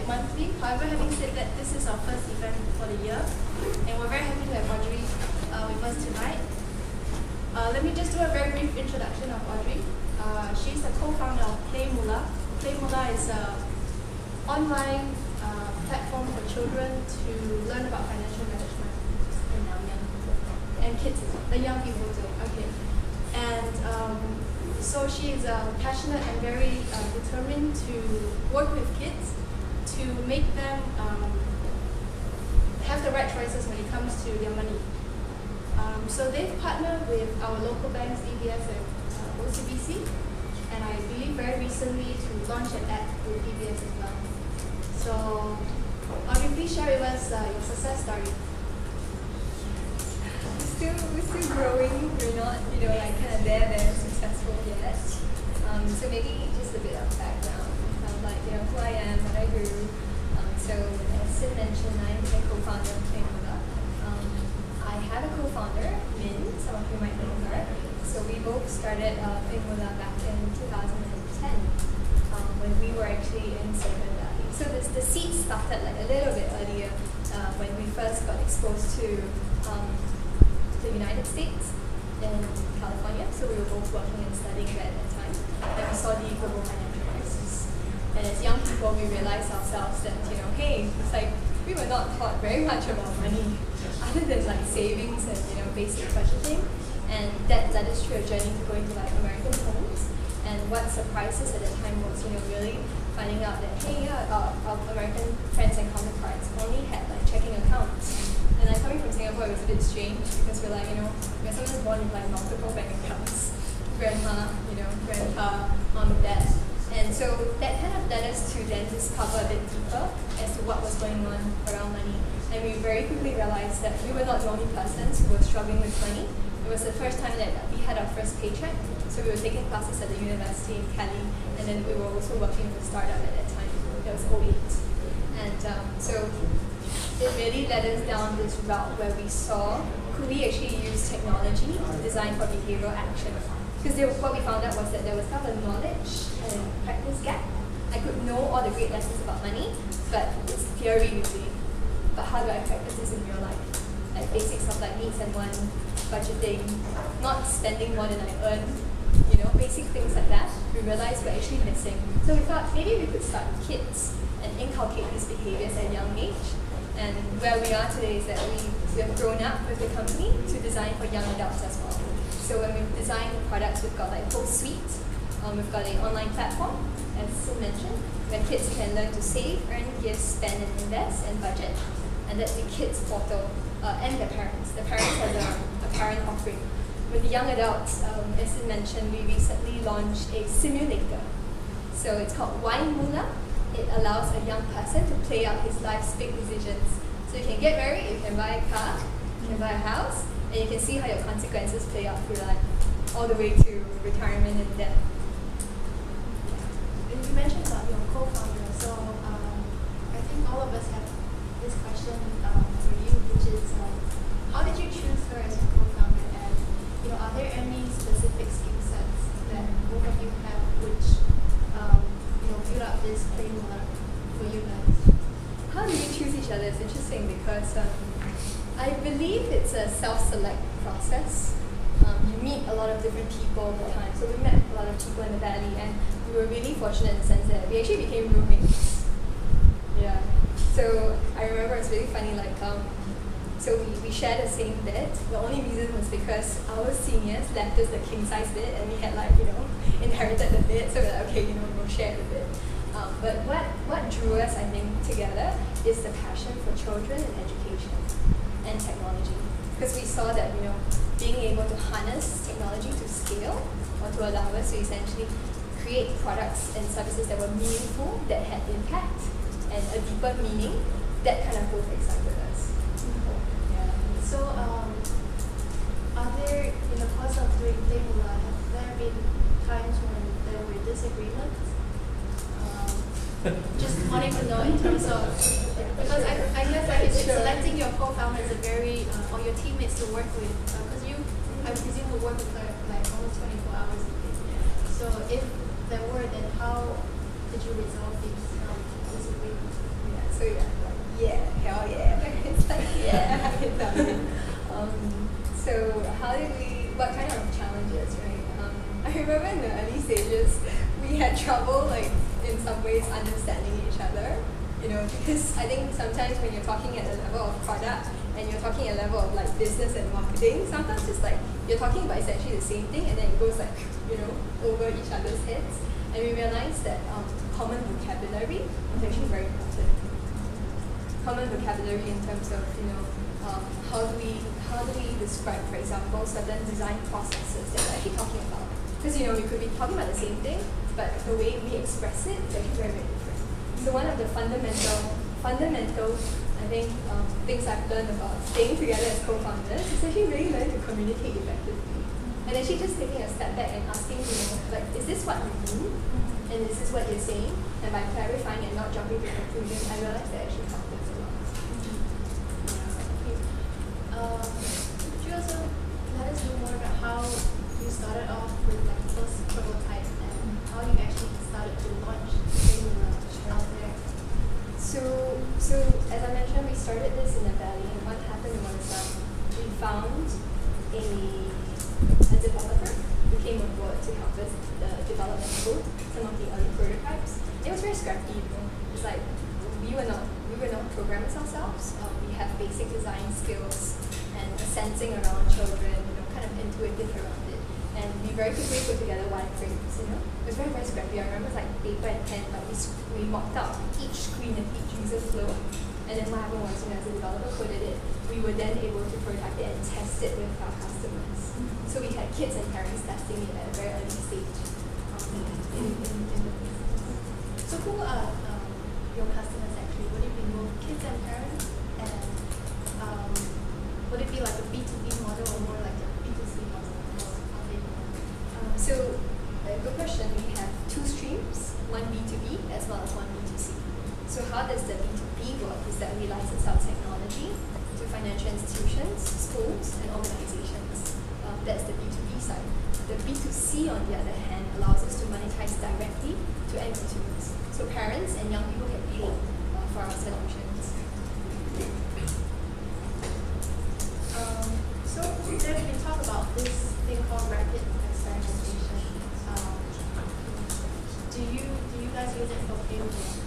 monthly. However, having said that, this is our first event for the year, and we're very happy to have Audrey with us tonight. Let me just do a very brief introduction of Audrey. She's the co-founder of PlayMoolah. PlayMoolah is an online platform for children to learn about financial management and kids, the young people too. Okay, and so she is passionate and very determined to work with kids to make them have the right choices when it comes to their money. So they've partnered with our local banks, DBS and OCBC, and I believe very recently to launch an app with DBS as well. So Audrey, please share with us your success story. We're still growing. We're not, like kind of there successful yet. So maybe just a bit of background, who I am, what I do. So as Sid mentioned, I'm the co-founder of PlayMoolah. I have a co-founder, Min. Some of you might know her. So we both started PlayMoolah back in 2010 when we were actually in Silicon Valley. So the seed started like a little bit earlier when we first got exposed to the United States in California. So we were both working and studying there at that time. And we saw the global financial crisis. And as young people, we realized ourselves that, hey, it's like we were not taught very much about money other than like savings and, basic budgeting. And that led us through a journey to going to like American homes. And what surprised us at the time was, really finding out that, hey, our American friends and counterparts only had like checking accounts. And like coming from Singapore, it was a bit strange because we're like, we're sometimes born with like multiple bank accounts. Grandma, grandpa, mom and dad. And so that kind of led us to then discover a bit deeper as to what was going on around money. And we very quickly realized that we were not the only persons who were struggling with money. It was the first time that we had our first paycheck. So we were taking classes at the university in Cali, and then we were also working with a startup at that time. That was 2008. And so it really led us down this route where we saw, could we actually use technology to design for behavioral action? Because what we found out was that there was kind of a knowledge and practice gap. I could know all the great lessons about money, but it's theory usually. But how do I practice this in real life? Like basics of like needs and wants, budgeting, not spending more than I earn, basic things like that, we realized we're actually missing. So we thought maybe we could start with kids and inculcate these behaviors at a young age. And where we are today is that we have grown up with the company to design for young adults as well. So when we've designed the products, we've got like full suite. We've got an online platform, as Sid mentioned, where kids can learn to save, earn, give, spend, and invest, and budget. And that's the kids portal and their parents. The parents has a parent offering. With the young adults, as Sid mentioned, we recently launched a simulator. So it's called PlayMoolah. It allows a young person to play out his life's big decisions. So you can get married, you can buy a car, you can buy a house, and you can see how your consequences play out through life, all the way to retirement and death. And you mentioned about your co-founder, so I think all of us have this question for you, which is how did you choose her as your co-founder? And are there any specific skill sets that both of you have which build up this PlayMoolah for you guys? How do you choose each other? It's interesting because I believe it's a self-select process. You meet a lot of different people all the time. So we met a lot of people in the Valley, and we were really fortunate in the sense that we actually became roommates. Yeah. So I remember it's really funny, so we shared the same bed. The only reason was because our seniors left us the king size bed, and we had inherited the bed, so we're like, okay, we'll share the bed. But what drew us, I think, together is the passion for children and education and technology. Because we saw that, being able to harness technology to scale or to allow us to essentially create products and services that were meaningful, that had impact and a deeper meaning, that kind of both excited us. Yeah. So, are there, in the course of doing PlayMoolah, have there been times when there were disagreements? Just wanting to know in terms of, because I guess selecting your co-founder is a very, or your teammates to work with, because I presume you work with her like almost 24 hours a day. So if there were, then how did you resolve these disagreements? value. So how did what kind of challenges, right? I remember in the early stages, we had trouble, like, in some ways, understanding each other, you know, because I think sometimes when you're talking at a level of product and you're talking at a level of like business and marketing, sometimes it's like you're talking about essentially the same thing and then it goes like, you know, over each other's heads. And we realized that common vocabulary is actually very important. Common vocabulary in terms of, you know, how do we describe, for example, certain design processes that we're actually talking about? Because, you know, we could be talking about the same thing, but the way we express it is actually very, very different. So one of the fundamental, I think, things I've learned about staying together as co-founders is actually really learning to communicate effectively. And actually just taking a step back and asking, you know, like, is this what you mean? And is this what you're saying? And by clarifying and not jumping to conclusions, I realized that actually helped us a lot. Could you also let us know more about how you started off with like the first prototype and how you actually started to launch PlayMoolah out there? So as I mentioned, we started this in the valley, and what happened was we found a developer who came on board to help us develop and code some of the early prototypes. It was very scrappy, you know. It's like we were not programmers ourselves. We have basic design skills and a sensing around children, you know, kind of intuitive around it. And we very quickly put together wireframes, you know. It was very, very scrappy. I remember it's like paper and pen, but we mocked out each screen and each user flow. And then what happened was, you know, as a developer coded it, we were then able to prototype it and test it with our customers. So we had kids and parents testing it at a very early stage in the business. So who are your customers actually? Would it be both kids and parents? And would it be like a B2B model or more like a B2C model? So, good question. We have two streams, one B2B as well as one B2C. So how does the B2B work is that we license our technology to financial institutions, schools, and organizations. That's the B2B side. The B2C, on the other hand, allows us to monetize directly to end consumers. So parents and young people can pay for our solutions. So then we talk about this thing called rapid experimentation. Do you guys use it for PlayMoolah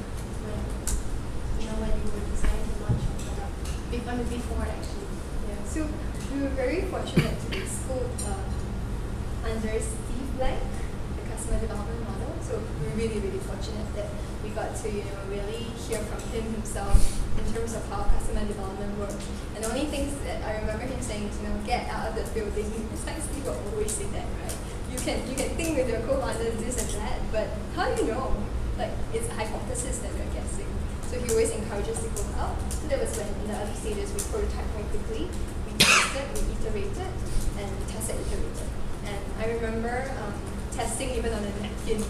when you were deciding to launch your product? Before actually. Yeah. So we were very fortunate to be schooled under Steve Blank, the customer development model. So we're really, really fortunate that we got to, you know, really hear from him himself in terms of how customer development works. And the only things that I remember him saying is, you know, get out of the building. It's like Steve will always say that, right? You can think with your co-founders this and that, but how do you know? Like, it's a hypothesis that we're guessing. So he always encourages us to go out. So that was when, in the early stages, we prototyped very quickly. We tested, we iterated, and we tested, iterated. And I remember testing even on a napkin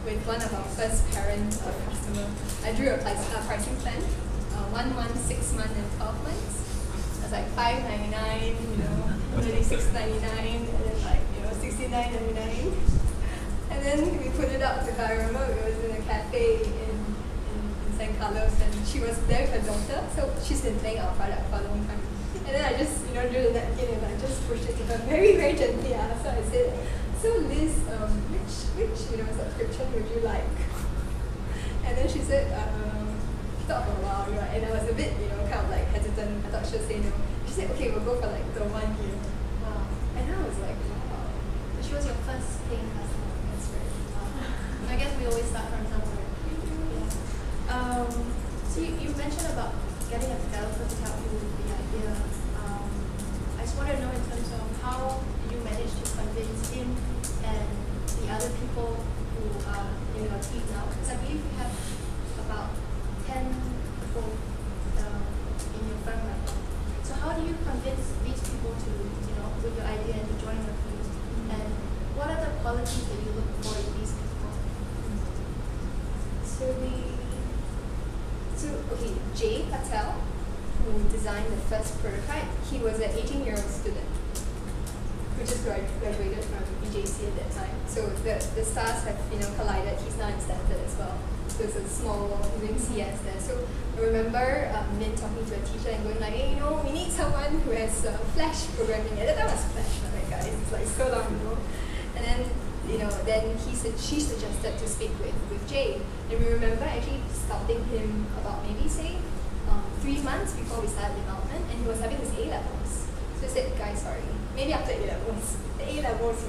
with one of our first parent customer. I drew a pricing plan, 1 month, 6 months, and 12 months. It was like $5.99, you know, $36.99, and then like, you know, $69.99. And then we put it out to her. I remember it was in a cafe in San Carlos, and she was there with her daughter, so she's been playing our product for a long time. And then I just, you know, drew the napkin and I just pushed it to her very, very gently. So I said, so Liz, which you know, subscription would you like? And then she said, she thought for a while, you know, and I was a bit, you know, kind of like hesitant. I thought she would say no. She said, okay, we'll go for like the 1 year. Wow. And I was like, wow. So she was your first paying customer. That's great. I guess we always start from somewhere. Yeah. So you mentioned about getting a developer to help you with the idea. I just want to know in terms of how you managed to convince him and the other people who are in your team now. Because I believe you have about 10 people in your firm right now. So how do you convince these people to, you know, with your idea and to join your team? And what are the qualities that you look for in these people? So okay, Jay Patel, who designed the first prototype, he was an 18-year-old student. who just graduated from BJC at that time. So the stars have collided. He's now in Stanford as well. So it's a small world, he's doing CS there. So I remember Min talking to a teacher and going like, hey, we need someone who has Flash programming. At that time was Flash, right guys? It's like so long ago. And then then she suggested to speak with Jay. And we remember actually scouting him about maybe say 3 months before we started development, and he was having his A-levels. So I said, guys, sorry, maybe after A-levels, the A-levels,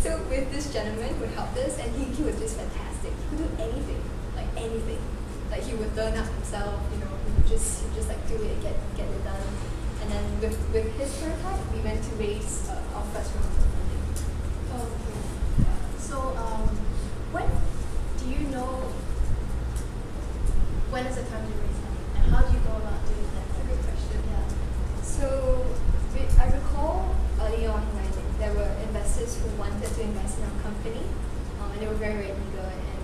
So with this gentleman who helped us, and he was just fantastic. He could do anything, like anything. Like he would learn up himself, he would just like do it, get it done. And then with his prototype, we went to raise our first round of funding. Oh, okay. So, when do you know when is the time to raise money, and how do you go about doing that? That's a good question. Yeah. So I recall early on when there were investors who wanted to invest in our company, and they were very, very eager, and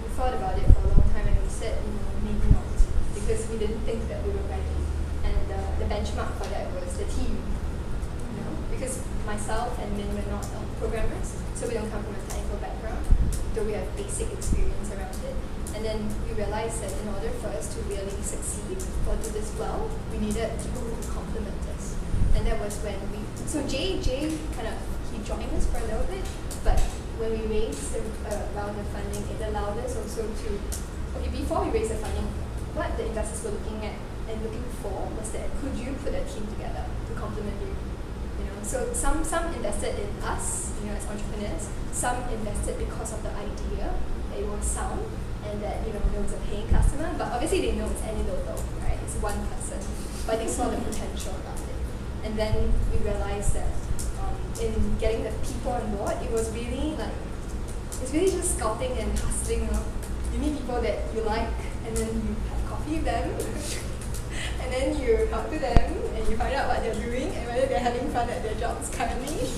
we thought about it for a long time, and we said, maybe not, because we didn't think that we were ready. And the benchmark for that was the team, because myself and Min were not programmers, so we don't come from a technical background, though we have basic experience around it. And then we realized that in order for us to really succeed or do this well, we needed people who could complement us. And that was when so Jay kind of, he joined us for a little bit, but when we raised a round of funding, it allowed us also to, before we raised the funding, what the investors were looking at and looking for was that could you put a team together to complement you? So some invested in us, as entrepreneurs. Some invested because of the idea that it was sound and that there was a paying customer. But obviously they know it's anecdotal, right? It's one person, but they saw the potential around it. And then we realized that in getting the people on board, it was really it's really just scouting and hustling. You meet people that you like, and then you have coffee with them. And then you talk to them and you find out what they're doing and whether they're having fun at their jobs currently.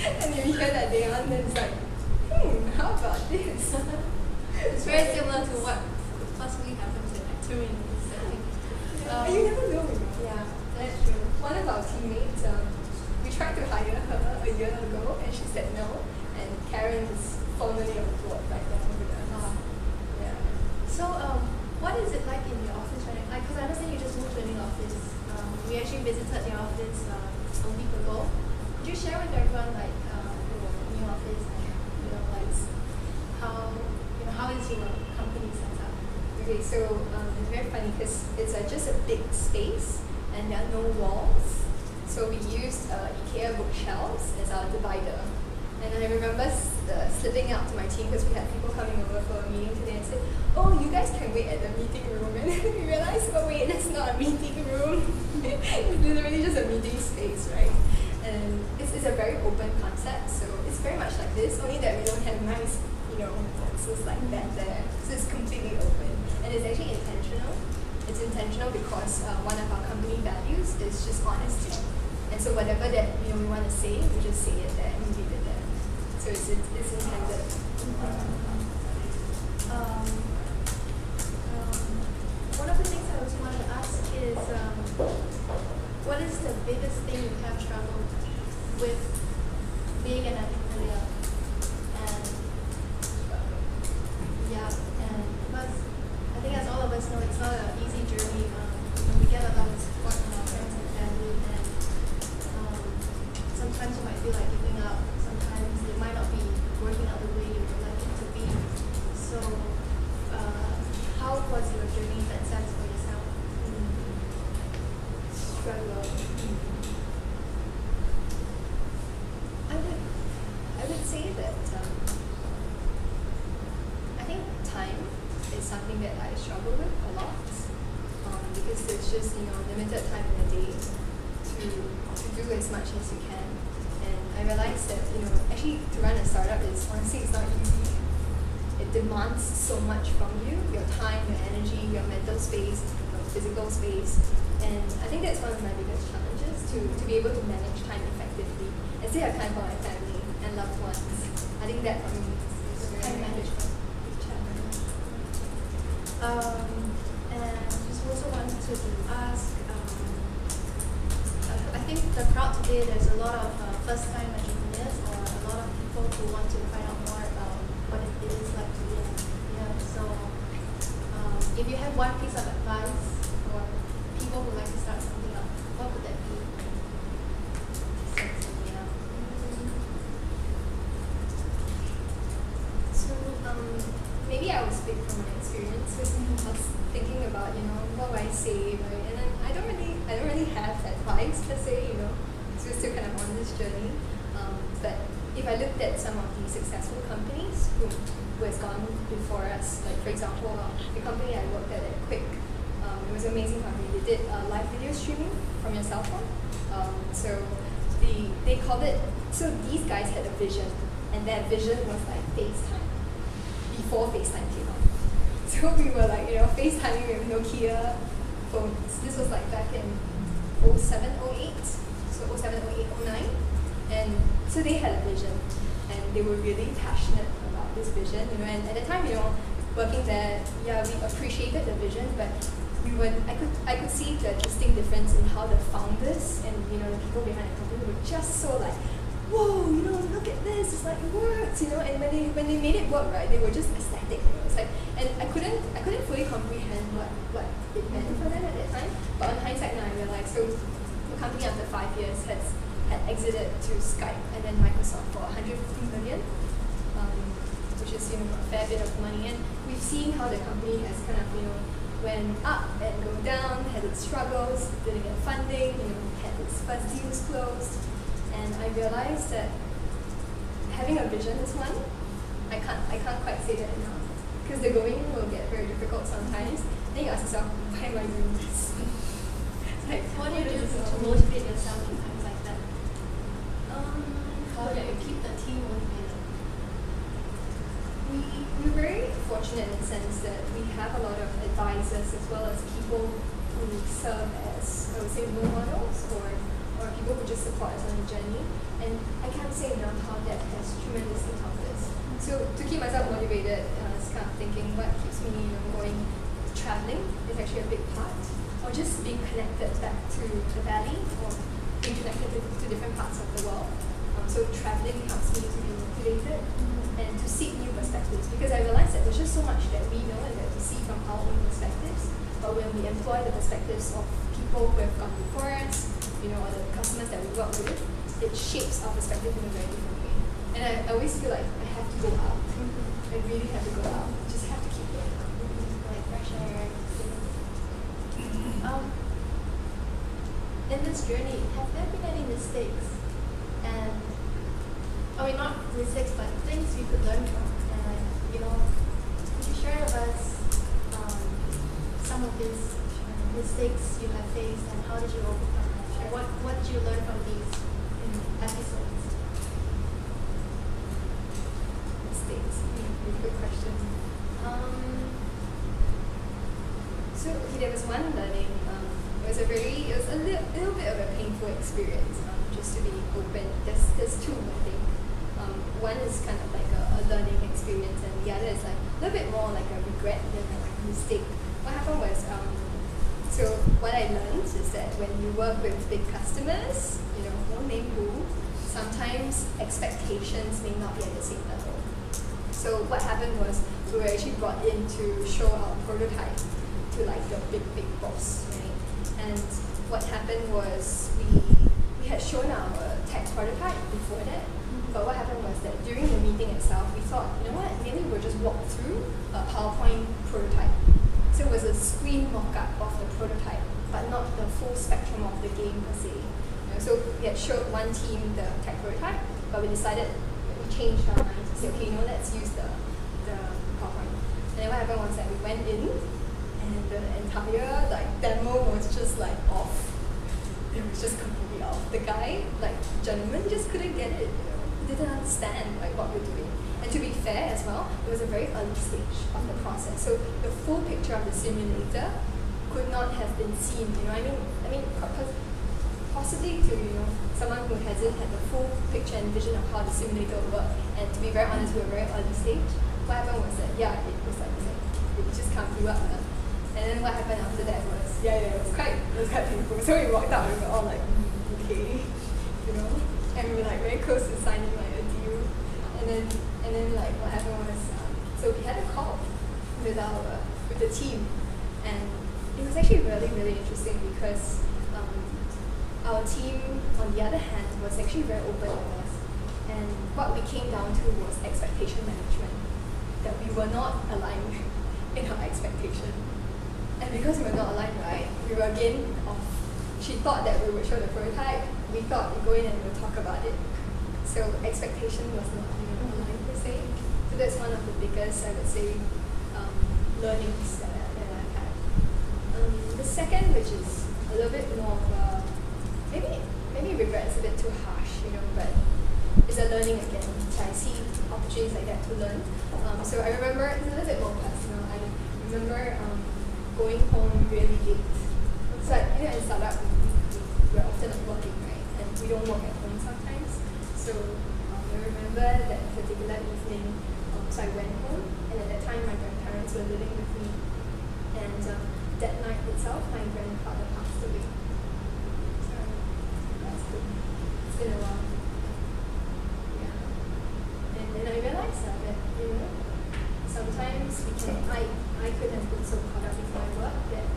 And you hear that they are, and then it's like, how about this? It's very similar to what possibly happens in touring setting. You never know. Yeah, that's true. One of our teammates, we tried to hire her a year ago and she said no. And Karen is formally on board right now with us. Yeah. So, what is it like in your office right now? Because I understand you just moved to a new office. We actually visited your office a week ago. Could you share with everyone your new office and how is your company set up? Okay, so it's very funny because it's just a big space and there are no walls. So we used IKEA bookshelves as our divider. And I remember slipping out to my team because we had people coming over for a meeting today and said, oh, you guys can wait at the meeting room. And then we realized, oh wait, that's not a meeting room. It's literally just a meeting space, right? And it's a very open concept, so it's very much like this, only that we don't have nice, boxes like that there. So it's completely open. And it's actually intentional. It's intentional because one of our company values is just honesty. And so whatever that we want to say, we just say it there and leave it there. So it's intended. One of the things I also wanted to ask is, what is the biggest thing you have struggled with being an entrepreneur? And because I think as all of us know, it's not an easy journey. We get a lot of support from our friends and family, and sometimes you might feel like giving up. Sometimes it might not be working out the way you would like it to be. So, how was your journey in that sense for yourself? Struggle. I would say that I think time is something that I struggle with a lot because there's just limited time in a day to do as much as you can. And I realized that actually to run a startup is honestly it's not easy. It demands so much from you, your time, your energy, your mental space, your physical space. And I think that's one of my biggest challenges, to be able to manage time effectively and still have time for my family and loved ones. I think that for me is time management challenge. And just also wanted to ask, I think the crowd today, there's a lot of first-time entrepreneurs who want to find out more about what it is like to be so if you have one piece of advice for people who like to start something up, what would that be? Start something up. So maybe I will speak from my experience. Because I was thinking about what do I say, right? And then I don't really have advice per se, So we're still kind of on this journey. But if I looked at some of the successful companies who has gone before us, like for example, the company I worked at Quick, it was an amazing company. They did live video streaming from your cell phone. So they called it. So these guys had a vision, and their vision was like FaceTime before FaceTime came out. So we were like FaceTiming with Nokia phones. This was like back in 07, 08. So 07, 08, 09. And so they had a vision, and they were really passionate about this vision, and at the time, working there, we appreciated the vision, but I could see the distinct difference in how the founders and, the people behind the company were just so like, whoa, look at this, it's like, it works, and when they made it work, right, they were just ecstatic, it's like, and I couldn't fully comprehend what it meant for them at that time, but on hindsight now I realized, so the company after 5 years had exited to Skype and then Microsoft for 150 million, which is a fair bit of money. And we've seen how the company has kind of went up and go down, had its struggles, didn't get funding, had its first deals closed. And I realized that having a vision is one. I can't quite say that enough, because the going will get very difficult sometimes. Then you ask yourself, why am I doing this? Like, what do you do to motivate yourself in times like that? How do you keep the team motivated? We're very fortunate in the sense that we have a lot of advisors as well as people who serve as, I would say, role models or people who just support us on the journey. And I can't say enough how that has tremendously helped us. So to keep myself motivated, I was kind of thinking what keeps me going. Traveling is actually a big part, or just being connected back to the valley, or being connected to different parts of the world. So traveling helps me to be motivated and to seek new perspectives, because I realized that there's just so much that we know and that we see from our own perspectives, but when we employ the perspectives of people who have gone before us, or the customers that we work with, it shapes our perspective in a very different way. And I always feel like I have to go out. I really have to go out. Just have to keep going out. Like fresh air. In this journey, have there been any mistakes? And not mistakes, but things you could learn from. And could you share with us some of these mistakes you have faced, and how did you overcome them? And what did you learn from these episodes? Mistakes. Good question. So there was one learning. It was a little bit of a painful experience. Just to be open, there's two, I think. One is kind of like a learning experience, and the other is like a little bit more like a regret than like a mistake. What happened was, so what I learned is that when you work with big customers, won't name who, sometimes expectations may not be at the same level. So what happened was we were actually brought in to show our prototype to like the big boss, right? And what happened was we had shown our tech prototype before that, but what happened was that during the meeting itself, we thought, maybe we'll just walk through a PowerPoint prototype. So it was a screen mock-up of the prototype, but not the full spectrum of the game per se. So we had showed one team the tech prototype, but we decided, we changed our minds to say, okay, let's use the PowerPoint. And then what happened was that we went in, and the entire demo was just off. It was just completely off. The guy, gentleman, just couldn't get it. He didn't understand what we're doing. And to be fair as well, it was a very early stage of the process. So the full picture of the simulator could not have been seen. I mean, possibly to someone who hasn't had the full picture and vision of how the simulator would work. And to be very honest, we were very early stage. What happened was that it was it just kind of blew up. And then what happened after that was it was quite painful. So we walked out and we were all okay, and we were very close to signing a deal. And then like what happened was, so we had a call with the team, and it was actually really, really interesting because our team, on the other hand, was actually very open with us. And what we came down to was expectation management, that we were not aligned in our expectation. And because we were not aligned, right, we were again off. She thought that we would show the prototype, we thought we'd go in and we'll talk about it. So expectation was not aligned per se. So that's one of the biggest, I would say, learnings that I've had. The second, which is a little bit more of a, maybe regrets a bit too harsh, but it's a learning again. So I see opportunities like that to learn. So I remember, it's a little bit more personal, I remember going home really late. So in startup, we're often not working, right? And we don't work at home sometimes. So I remember that particular evening, so I went home, and at that time my grandparents were living with me. And that night itself, my grandfather passed away. So that's good. It's been a while. Yeah. And then I realized that, sometimes I could have been so caught up with my work that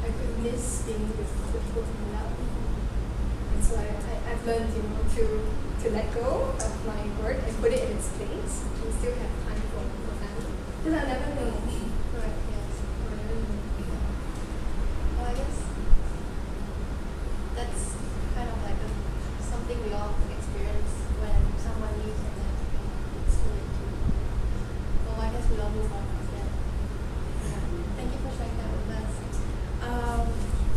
I could miss being with the people who love me. And so I've learned, to let go of my work and put it in its place and still have time for family. Because I never know. Right, yes. I never know. Well, I guess that's kind of like something we all experience when someone leaves and then it's too late to. Well, I guess we all move on instead. Yeah. Thank you for sharing that with us.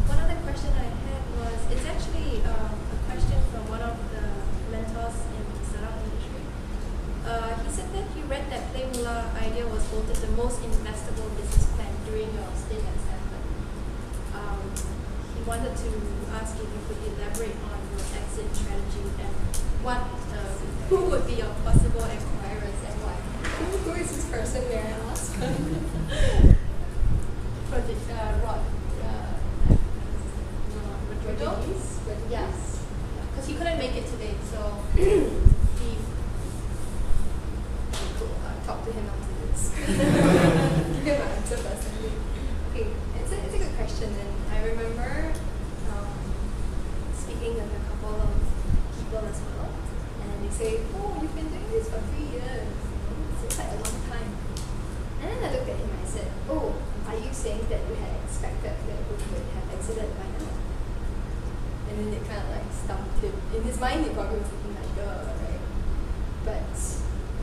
One other question I had was, it's actually a question from one of the mentors in the startup industry. He said that he read that PlayMoolah idea was voted the most investable business plan during your stint at Stanford. He wanted to ask if you could elaborate on your exit strategy and who would be your possible acquirers and why. Who is this person, may I ask? Rod. Yes. Because he couldn't make it today, so he talk to him after this. Give him an answer personally. Okay, it's a good question, and I remember speaking with a couple of people as well, and they say, "Oh, you've been doing this for 3 years. Seems like a long time." And then I looked at him and I said, "Oh, are you saying that you had expected that we would have exited by now?" And then it kind of like stumped him. In his mind, he probably was thinking like, right? But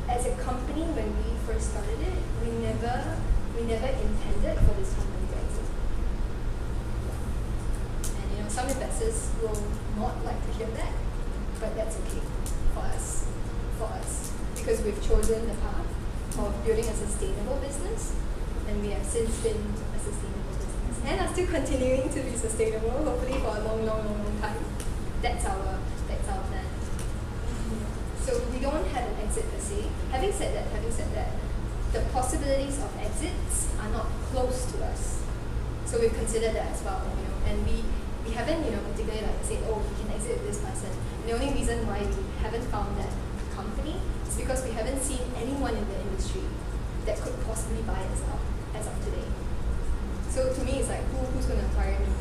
as a company, when we first started it, we never intended for this company to exit. And some investors will not like to hear that, but that's okay for us, because we've chosen the path of building a sustainable business, and we have since been a sustainable business, and are still continuing to be sustainable, hopefully for a long, long, long, long time. That's our plan. So we don't have an exit per se. Having said that, the possibilities of exits are not close to us. So we've considered that as well, and we haven't, particularly like said, oh, we can exit with this person. And the only reason why we haven't found that company is because we haven't seen anyone in the industry that could possibly buy us out as of today. So to me, it's like, who's going to acquire me?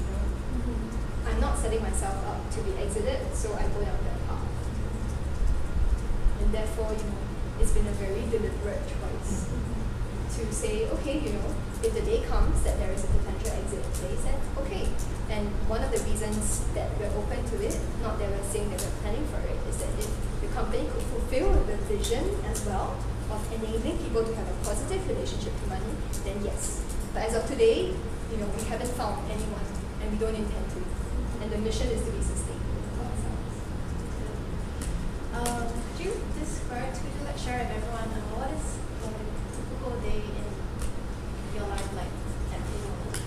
I'm not setting myself up to be exited, so I go down that path. And therefore, it's been a very deliberate choice to say, okay, if the day comes that there is a potential exit in place, then okay. And one of the reasons that we're open to it, not that we're saying that we're planning for it, is that if the company could fulfill the vision as well of enabling people to have a positive relationship to money, then yes. But as of today, we haven't found anyone, and we don't intend to. And the mission is to be sustainable for ourselves. Could you share with everyone what is a typical day in your life like at PlayMoolah?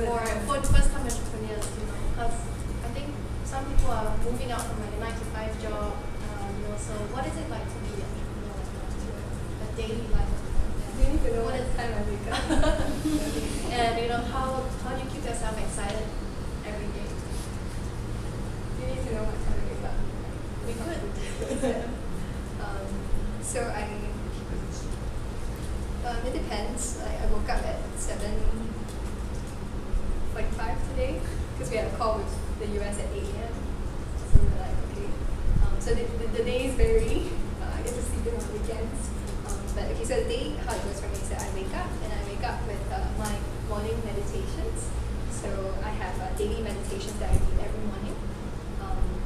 For first-time entrepreneurs, because I think some people are moving out from like a 9-to-5 job. So what is it like to be an entrepreneur? A daily life? You need to know what time I wake up. And how do you keep yourself excited every day? You need to know what time I wake up. Good. So it depends. I woke up at 7:45 today because we had a call with the US at 8 a.m. So we were like, okay. So the days vary. I get to sleep in on weekends. But okay, so the day, how it goes for me is that I wake up with my morning meditations. So I have daily meditations that I read every morning.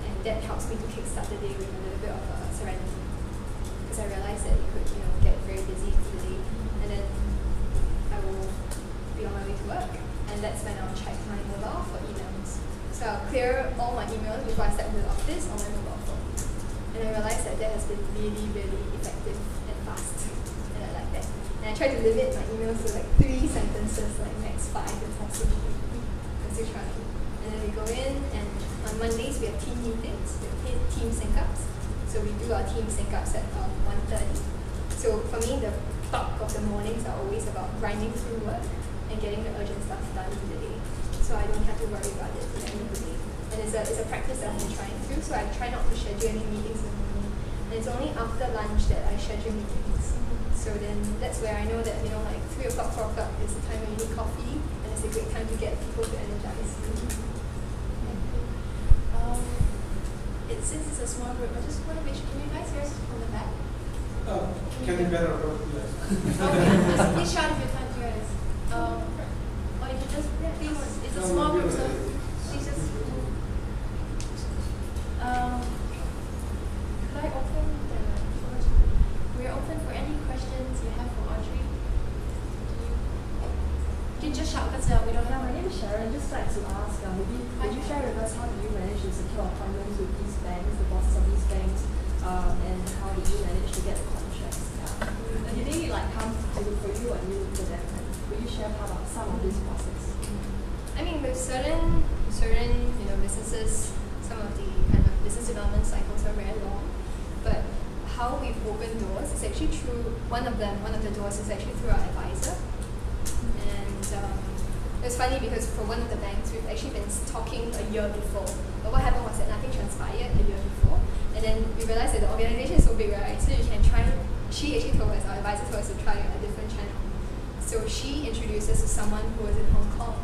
And that helps me to kickstart the day with a little bit of serenity. Because I realized that you could, get very busy through the day. And then I will be on my way to work. And that's when I'll check my mobile for emails. So I'll clear all my emails before I step into the office on my mobile phone. And I realized that has been really, really effective and fast. And I like that. And I try to limit my emails to like 3 sentences, like max 5 if possible. I'm still trying. And then we go in, and on Mondays we have team meetings, we have team sync-ups. So we do our team sync-ups at 1:30. So for me, the bulk of the mornings are always about grinding through work and getting the urgent stuff done in the day. So I don't have to worry about it at the end of the day. And it's a practice that I've been trying through, so I try not to schedule any meetings in the morning. And it's only after lunch that I schedule meetings. So then that's where I know that, like 3 o'clock, 4 o'clock is the time when you need coffee, and it's a great time to get people to energize. Since it's a small group, I just want to make sure, can you guys hear us from the back? Can you better? Okay, just please shout if you can't hear us. Or you can just, please, it's a small group, so please just, could I open the floor? We're open for any questions you have for Audrey. You can just shout because we don't have My name is Sharon. Just like to ask, maybe could you share with us how do you manage to secure appointments with these banks, the bosses of these banks, and how do you manage to get the contracts? And did they come to look for you or you look for them? And could you share some of this process? I mean, with certain businesses, some of the kind of business development cycles are very long. But how we've opened doors is actually through one of the doors is actually through our advisor. And it was funny because for one of the banks, we've actually been talking a year before. But what happened was that nothing transpired a year before. And then we realized that the organization is so big, right? So you can try, she actually told us, our advisor told us to try a different channel. So she introduces to someone who was in Hong Kong.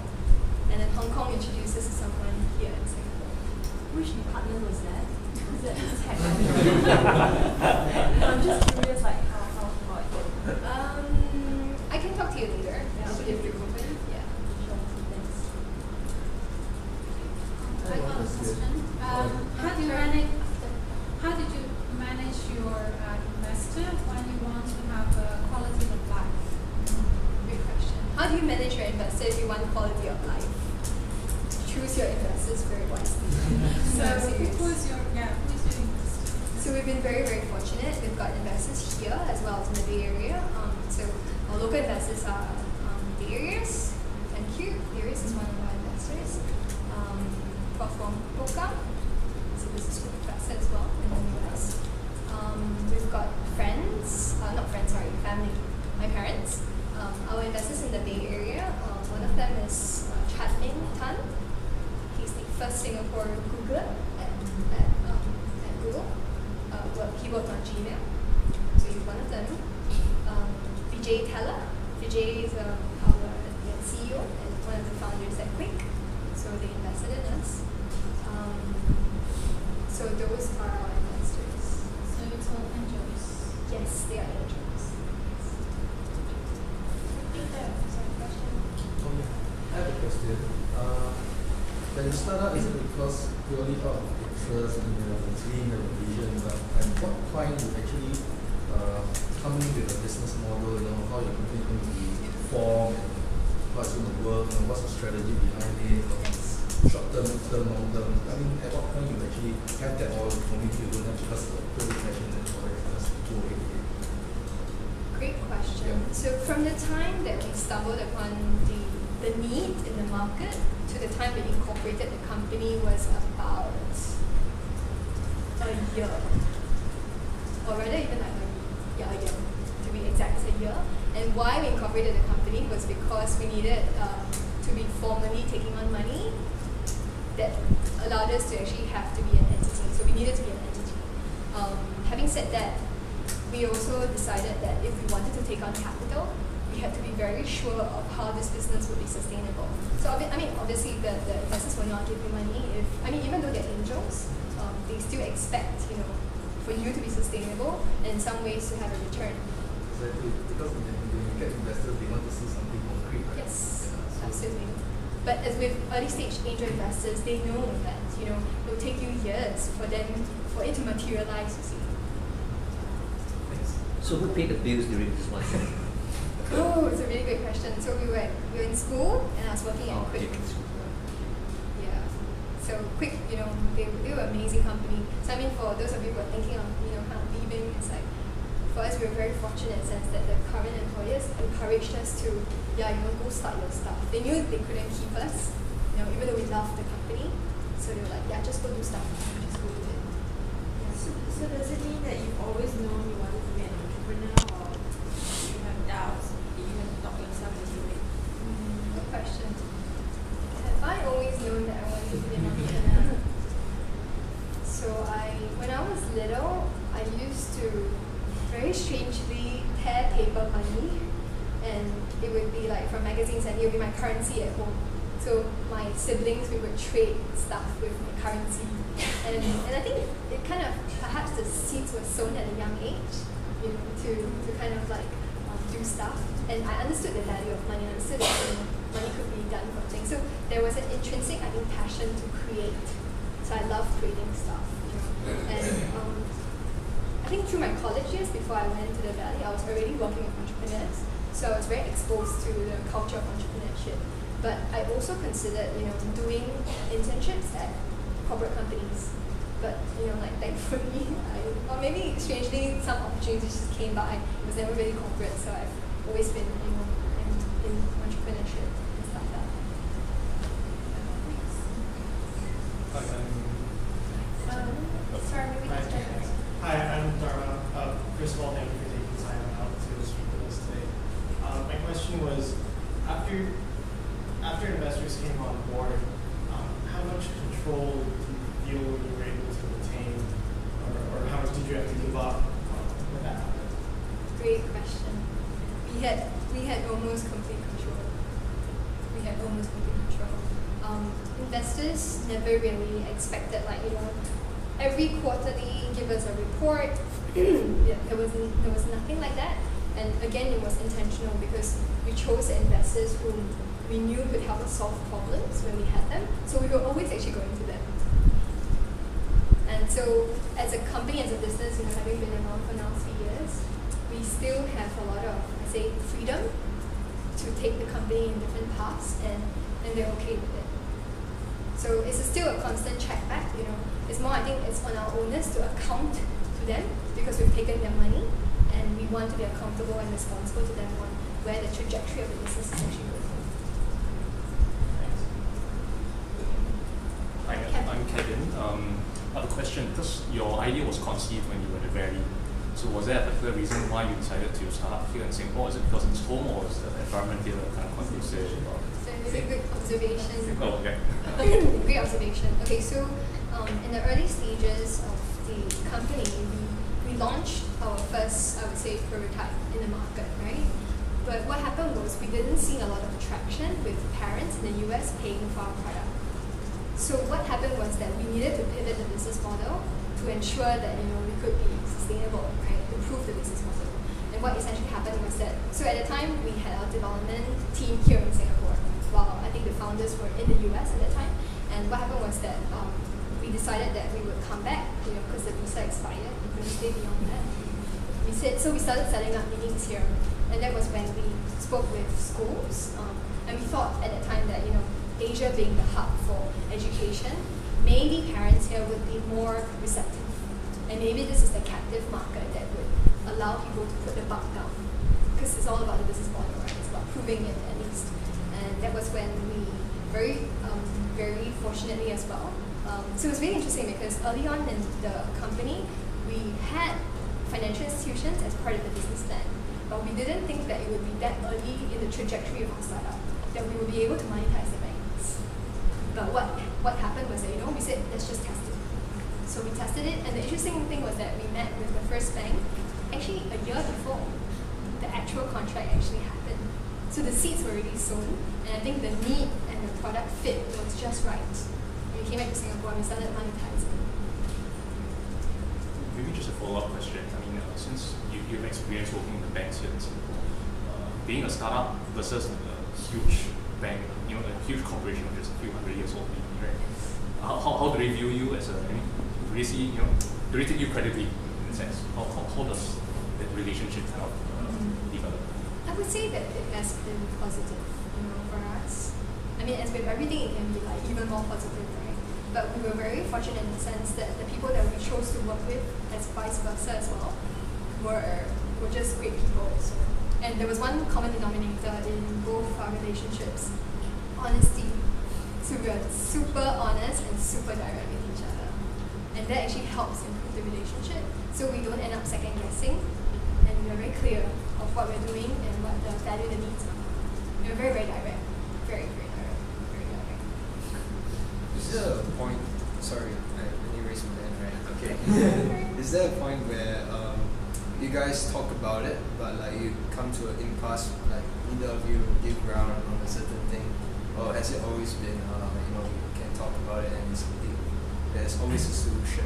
And then Hong Kong introduces to someone here in Singapore. Which department was that? Was that tech? I'm just curious, how it went. I can talk to you later. If you're open. Yeah. Sure. Thanks. I got a question. How did you manage your investor when you want to have a quality of life? Great question. How do you manage your investor if you want quality of life? Choose your investors very wisely. Who's your investor? So we've been very, very fortunate. We've got investors here as well as in the Bay Area. So our local investors are Bay Areas. Thank you. Bay Areas is one of our investors. From Poca. So this is with professor as well in the US. We've got family. My parents. Our investors in the Bay Area. One of them is Chatling Tan. He's the first Singapore Googler at Google. He worked on Gmail, so he's one of them. Vijay Teller. Vijay is our CEO and one of the founders at Quick, so they invested in us. So those are our investors. So it's all angels. Yes, they are angels. I have a question. When you start out, is it because purely out of interest and you have a dream and a vision, but at what point you actually come in with a business model, how your company is going to be formed, how it's going to work, what's the strategy behind it, short term, mid-term, long term. I mean, at what point you actually have that all, or maybe you don't have because of purely passion and all that, just go ahead with it. Great question. Yeah. So from the time that we stumbled upon the need in the market to the time we incorporated the company was about a year. Or rather even like a year, to be exact, a year. And why we incorporated the company was because we needed to be formally taking on money that allowed us to actually have to be an entity. So we needed to be an entity. Having said that, we also decided that if we wanted to take on capital, we had to be very sure of how this business would be sustainable. So obviously the investors will not give you money if, even though they're angels, they still expect, for you to be sustainable and in some ways to have a return. Exactly, because when you get investors, they want to see something concrete, right? Yes, Yeah, so absolutely. But as with early stage angel investors, they know that, it will take you years for it to materialize, you see. So who paid the bills during this one? Oh, it's a really good question. So we were in school and I was working at Quick. Yeah. So Quick, they were an amazing company. So for those of you who are thinking of, kind of leaving, it's like, for us, we were very fortunate in the sense that the current employers encouraged us to, go start your stuff. They knew they couldn't keep us, even though we loved the company. So they were like, just go do stuff. Just go do it. So does it mean that you've always known you wanted to be an entrepreneur, or you have doubts that you have to talk yourself into it? Good question. Have I always known that I wanted to be an entrepreneur? So when I was little, I used to very strangely tear paper money, and it would be like from magazines, and it would be my currency at home. So my siblings, we would trade stuff with my currency, and I think it kind of, perhaps the seeds were sown at a young age, to kind of like do stuff. And I understood the value of money. I understood that money could be done for things. So there was an intrinsic, passion to create. So I love creating stuff. And I think through my college years, before I went into the Valley, I was already working with entrepreneurs. So I was very exposed to the culture of entrepreneurship. But I also considered, doing internships at corporate companies. But, thankfully, or maybe strangely, some opportunities just came by. It was never really corporate, so I've always been, in entrepreneurship and stuff like that. Sorry, maybe Hi. just try first. Hi, I'm Dharma. First of all, thank you for taking time out to speak with us today. My question was, after investors came on board, how much control do you feel you were able to retain, or how much did you have to give up when that happened? Great question. We had almost complete control. Investors never really expected, every quarterly give us a report. There was nothing like that. And again, it was intentional because we chose investors whom we knew could help us solve problems when we had them. So we were always actually going to them. And so as a company, as a business, having been around for now 3 years, we still have a lot of, freedom to take the company in different paths, and they're okay with it. So it's still a constant check back, It's more, I think it's on our owners to account to them because we've taken their money, and we want to be accountable and responsible to them on where the trajectory of the business is actually going. Hi, I'm Kevin. I have a question, because your idea was conceived when you were at the Valley. So was there a particular reason why you decided to start up here in Singapore? Is it because it's home, or is the environment here kind of conducive? So really good observation. Oh, okay. Great observation. Okay, so in the early stages of the company, we launched our first, I would say, prototype in the market, right? But what happened was we didn't see a lot of traction with parents in the US paying for our product. So what happened was that we needed to pivot the business model to ensure that we could be sustainable, right? Improve the business model. And what essentially happened was that, so at the time we had our development team here in Singapore, while I think the founders were in the US at that time. And what happened was that we decided that we would come back, because the visa expired, we couldn't stay beyond that. So we started setting up meetings here, and that was when we spoke with schools, and we thought at that time that Asia being the hub for education, maybe parents here would be more receptive, and maybe this is the captive market that would allow people to put the buck down, because it's all about the business model, right? It's about proving it at least, and that was when we very fortunately as well. So it was really interesting because early on in the company, we had financial institutions as part of the business plan, but we didn't think that it would be that early in the trajectory of our startup that we would be able to monetize the banks. But what happened was that we said, let's just test it. So we tested it, and the interesting thing was that we met with the first bank actually a year before the actual contract actually happened. So the seeds were already sown, and I think the need and the product fit was just right. When we came back to Singapore and we started monetizing. Maybe just a follow-up question. I mean, since you've experienced working with banks here in Singapore, being a startup versus a huge bank, a huge corporation which is a few hundred years old, maybe, right? How do they view you as a? I mean, do they see do they take you credibly in a sense? How does that relationship kind of develop? I would say that it has been positive, for us. I mean, as with everything, it can be like even more positive, right? But we were very fortunate in the sense that the people that we chose to work with, as vice versa as well, were just great people also. And there was one common denominator in both our relationships: honesty. So we are super honest and super direct with each other, and that actually helps improve the relationship. So we don't end up second guessing, and we are very clear of what we're doing and what the value and the needs are. We're very, very direct, very, very direct, very direct. Is there a point? Sorry, I only raised my hand, right? Okay. Is there a point where you guys talk about it, but like you come to an impasse, like neither of you give ground on a certain thing, or has it always been, we can talk about it and there's always a solution?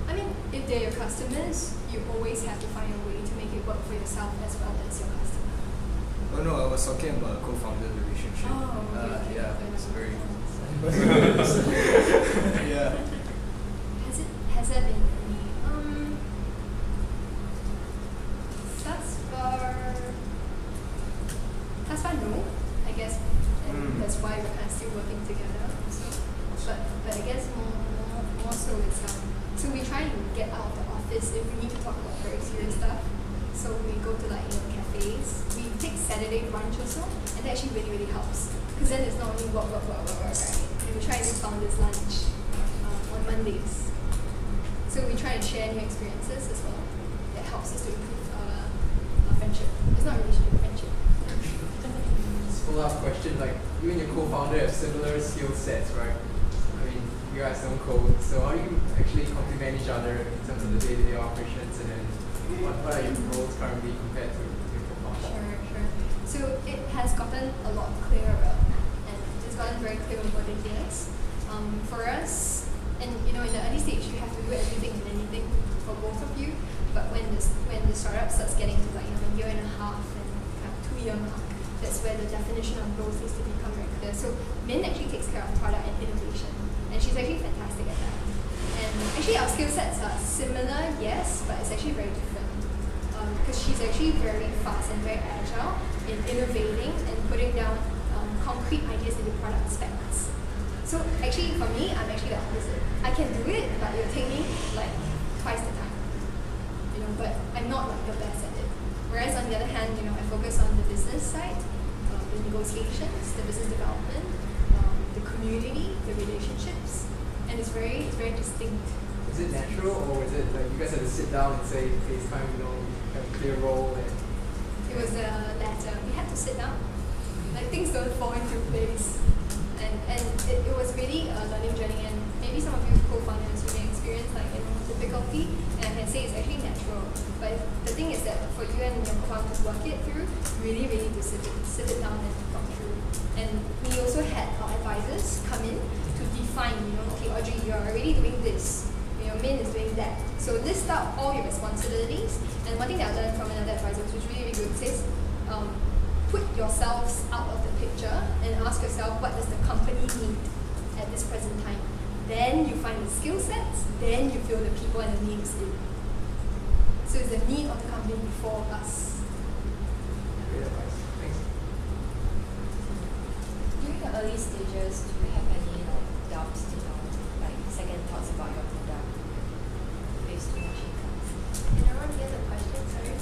I mean, if they're your customers, you always have to find a way to make it work for yourself as well as your customer. Oh no, I was talking about a co-founder relationship. Oh, okay. Yeah, it's very. Yeah. Has there been any? Thus far, no. I guess, and that's why we're kind of still working together. But I guess more so it's so we try and get out of the office if we need to talk about very serious stuff. So we go to cafes. We take Saturday brunch also, and that actually really, really helps. Because then it's not only work, right? And we try and do founders lunch on Mondays. So we try and share new experiences as well. That helps us to improve our friendship. It's not a relationship, friendship. Follow-up question, like you and your co-founder have similar skill sets, right? I mean, you guys don't code, so how do you actually complement each other in terms of the day-to-day operations, and then what are your roles currently compared to your co-founder? Sure. So it has gotten a lot clearer, and it's gotten very clear over the years. For us, and in the early stage, you have to do everything and anything for both of you. But when the startup starts getting to a year and a half and kind of 2 year mark, that's where the definition of roles needs to become very clear. So Min actually takes care of product and innovation, and she's actually fantastic at that. And actually our skill sets are similar, yes, but it's actually very different. Because she's actually very fast and very agile in innovating and putting down concrete ideas into product specs. So actually for me, I'm actually the opposite. I can do it, but it'll take me like twice the time. But I'm not like the best at it. Whereas on the other hand, I focus on the business side, the negotiations, the business development, the community, the relationships, and it's very distinct. Is it natural, or is it like you guys have to sit down and say, okay, it's time, we have a clear role? And it was the latter. We had to sit down. Like things don't fall into place. And it was really a learning journey, and maybe some of you co-founders, you may experience difficulty, and I can say it's actually natural. But the thing is that for you and your co-founder to work it through, really to sit it down and talk through. And we also had our advisors come in to define, okay, Audrey, you're already doing this. Min is doing that. So list out all your responsibilities. And one thing that I learned from another advisor, which was really, really good, says put yourselves out of the picture and ask yourself, what does the company need at this present time? Then you find the skill sets, then you fill the people and the needs in. So it's the need of the company before us. great advice. Thanks. During the early stages, do you have any doubts, second thoughts about your product? Based too much income. Can everyone hear the question? Sorry.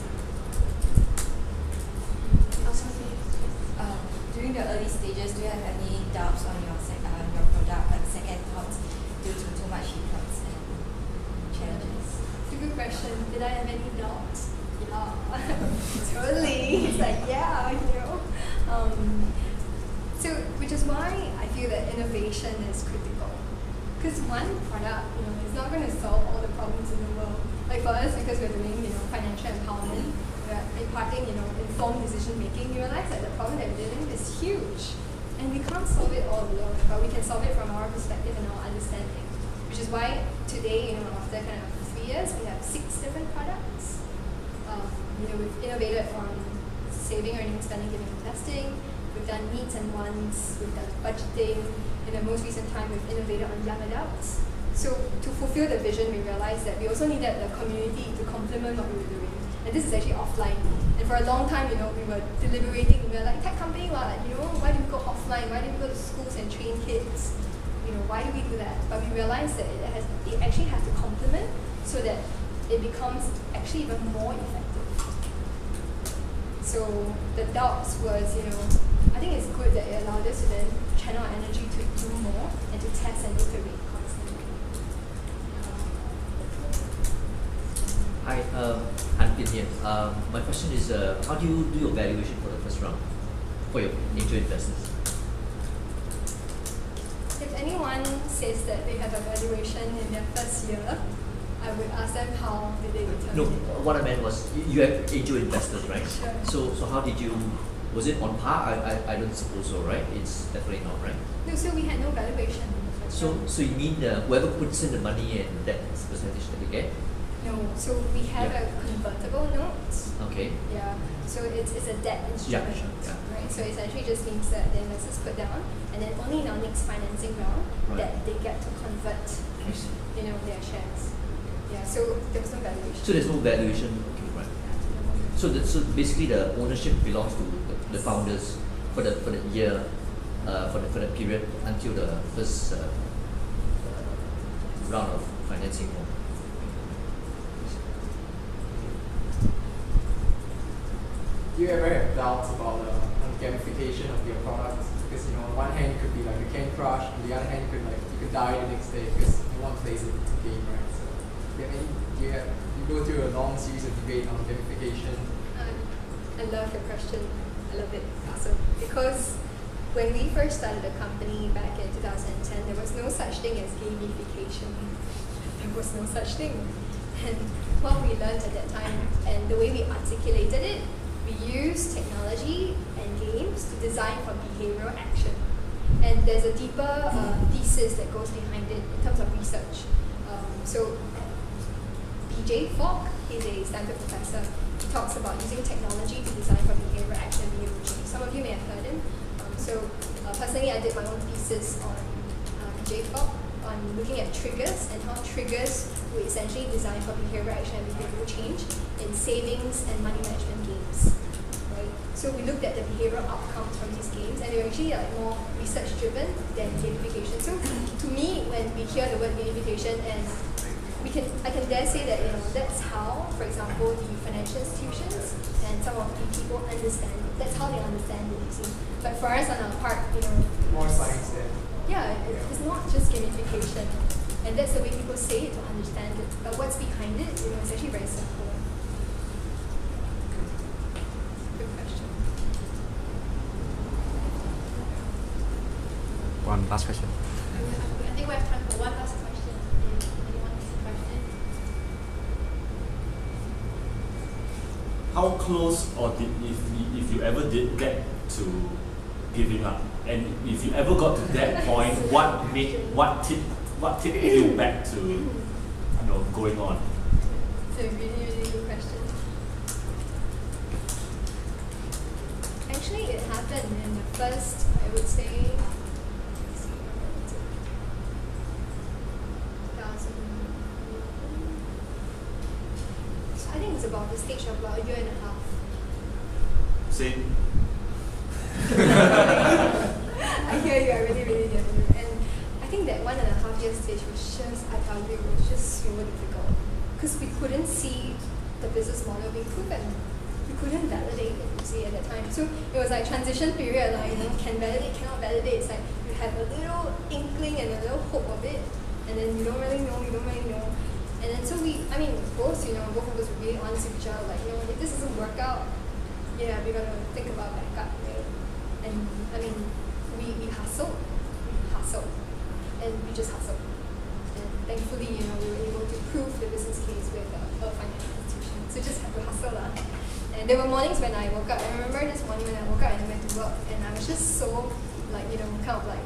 During the early stages, do you have any doubts on your product, second thoughts due to too much hiccups and challenges? It's a good question. Did I have any doubts? Yeah, totally. It's like, yeah, So which is why I feel that innovation is critical. Because one product, is not going to solve all the problems in the world. Like for us, because we're doing, financial empowerment, we're imparting, informed decision making, you realize that the problem that we're dealing with is huge. And we can't solve it all alone, but we can solve it from our perspective and our understanding. Which is why today, after kind of 3 years, we have 6 different products. We've innovated on saving, earning, spending, giving, and investing. We've done needs and wants. We've done budgeting. In the most recent time, we've innovated on young adults. So to fulfill the vision, we realized that we also needed the community to complement what we were doing. And this is actually offline. And for a long time, we were deliberating. We were like, tech company, why do we go offline? Why do we go to schools and train kids? Why do we do that? But we realized that it actually has to complement so that it becomes actually even more effective. So the doubts was, I think it's good that it allowed us to then channel our energy to do more and to test and iterate constantly. Hi, Han Bin here. My question is, how do you do your valuation for the first round for your angel investors? If anyone says that they have a valuation in their first year, I would ask them how did they determine No, it. what I meant was you have angel investors, right? Sure. So how did you? Was it on par? I don't suppose so, right? It's definitely not, right? No, so we had no valuation. So you mean whoever puts in the money and that's the percentage that they get? No, so we have Yeah. a convertible note. Okay. Yeah, so it's a debt instrument, sure, yeah. right? So it essentially just means that the investors put down, and then only in our next financing round Right. that they get to convert, I see. their shares. Yeah, so there was no valuation. So there's no valuation. Okay, right. So basically the ownership belongs to the founders for the year, for the period until the first round of financing. Do you ever have doubts about the gamification of your products? Because on one hand it could be like a Candy Crush, on the other hand you could die the next day because no one plays it to game, right? So do you go through a long series of debate on gamification? I love your question. I love it. Awesome. Because when we first started the company back in 2010, there was no such thing as gamification. There was no such thing. And what we learned at that time and the way we articulated it, we use technology and games to design for behavioral action. And there's a deeper thesis that goes behind it in terms of research. So BJ Fogg, he's a Stanford professor. He talks about using technology to design for behavioral action and behavioral change. Some of you may have heard him. Personally, I did my own thesis on BJ Fogg on looking at triggers and how triggers we essentially design for behavioral action and behavioral change in savings and money management games. Right? So we looked at the behavioral outcomes from these games, and they were actually more research driven than gamification. So to me, when we hear the word gamification, and I can dare say that that's how, for example, the financial institutions and some of the people understand it. That's how they understand it, you see. But for us on our part, More science then. Yeah, it's not just gamification. And that's the way people say it to understand it. But what's behind it, it's actually very simple. Good question. One last question. I think we have time for one last question. If anyone has a question. How close, or if you ever did get to giving up, and if you ever got to that point, what tipped you back to going on? It's a really, really good question. Actually, it happened in the first, I would say, I think it's about the stage of about a year and a half. Same. I hear you, I really, really hear you. And I think that 1.5 year stage was just so difficult. Because we couldn't see the business model being proven. We couldn't validate it, you see, at that time. So it was like transition period, can validate, cannot validate. It's like you have a little inkling and a little hope of it, and then you don't really know. And then so both of us were really honest with each other, if this doesn't work out, we're gonna think about backup, right? And we hustled, and we just hustled. And thankfully, we were able to prove the business case with a financial institution. So just have to hustle lah. And there were mornings when I woke up. I remember this morning when I woke up and I went to work, and I was just so kind of like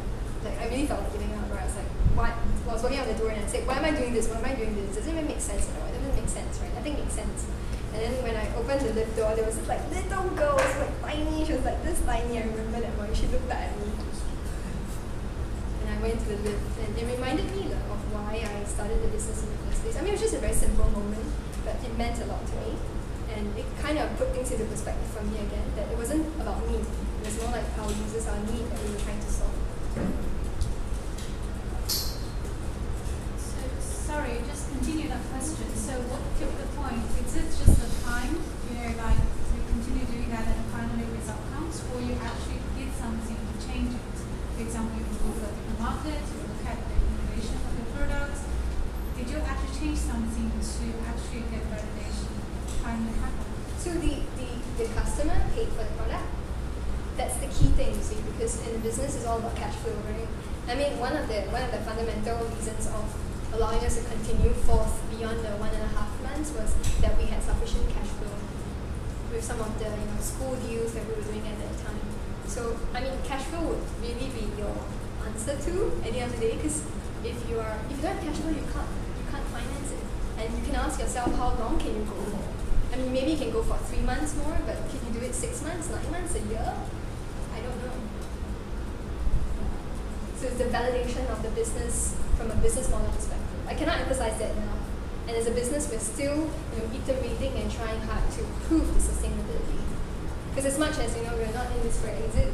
I really felt like giving up. Right? I was like, what? Well, I was walking out the door and I said, why am I doing this? Why am I doing this? Does it even make sense? It doesn't make sense, right? Nothing makes sense. And then when I opened the lift door, there was this little girl, she was tiny, she was this tiny. I remember that morning, she looked back at me. And I went to the lift, and it reminded me of why I started the business in the first place. I mean, it was just a very simple moment, but it meant a lot to me. And it kind of put things into perspective for me again, that it wasn't about me. It was more like our users, our need that we were trying to solve. Sorry, just continue that question. So what took the point? Is it just the time, you continue doing that and finally result comes, or you actually did something to change it? For example, you look at the market, you look at the innovation of the products. Did you actually change something to actually get validation finally happen? So the customer paid for the product. That's the key thing, you see, because in the business it's all about cash flow, right? I mean, one of the fundamental reasons of allowing us to continue forth beyond the 1.5 months was that we had sufficient cash flow with some of the school deals that we were doing at that time. So I mean, cash flow would really be your answer to at the end of the day, because if you don't have cash flow, you can't finance it, and you can ask yourself, how long can you go for? I mean, maybe you can go for 3 months more, but can you do it 6 months, 9 months, a year? I don't know. So it's the validation of the business from a business model perspective. I cannot emphasize that enough. And as a business, we're still iterating and trying hard to prove the sustainability. Because as much as we're not in this for exit,